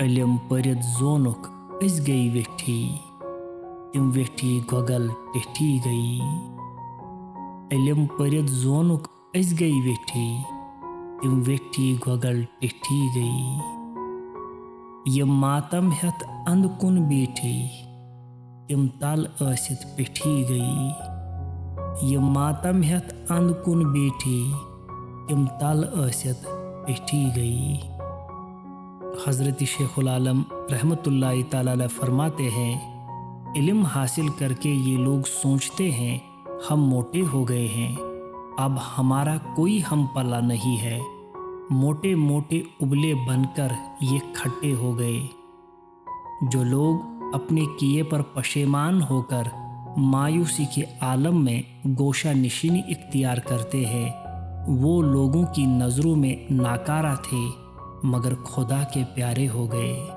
علم پرت زونک اس گئی ویٹھی، تم ویٹھی گوگل ٹیٹھی گئی۔ علم پرت زونک اس گئی ویٹھی، تم ویٹھی گوگل ٹیٹھی گئی۔ یہ ماتم ہتھ اند کن بیٹھی، تم تل ٲسِتھ پیٹھی گئی۔ یہ ماتم ہتھ اند کن بیٹھی، تم تل ٲسِتھ پیٹھی گئی۔ حضرت شیخ العالم رحمۃ اللہ تعالیٰ علیہ فرماتے ہیں، علم حاصل کر کے یہ لوگ سوچتے ہیں ہم موٹے ہو گئے ہیں، اب ہمارا کوئی ہم پلہ نہیں ہے، موٹے موٹے ابلے بن کر یہ کھٹے ہو گئے۔ جو لوگ اپنے کیے پر پشیمان ہو کر مایوسی کے عالم میں گوشہ نشینی اختیار کرتے ہیں، وہ لوگوں کی نظروں میں ناکارہ تھے مگر خدا کے پیارے ہو گئے۔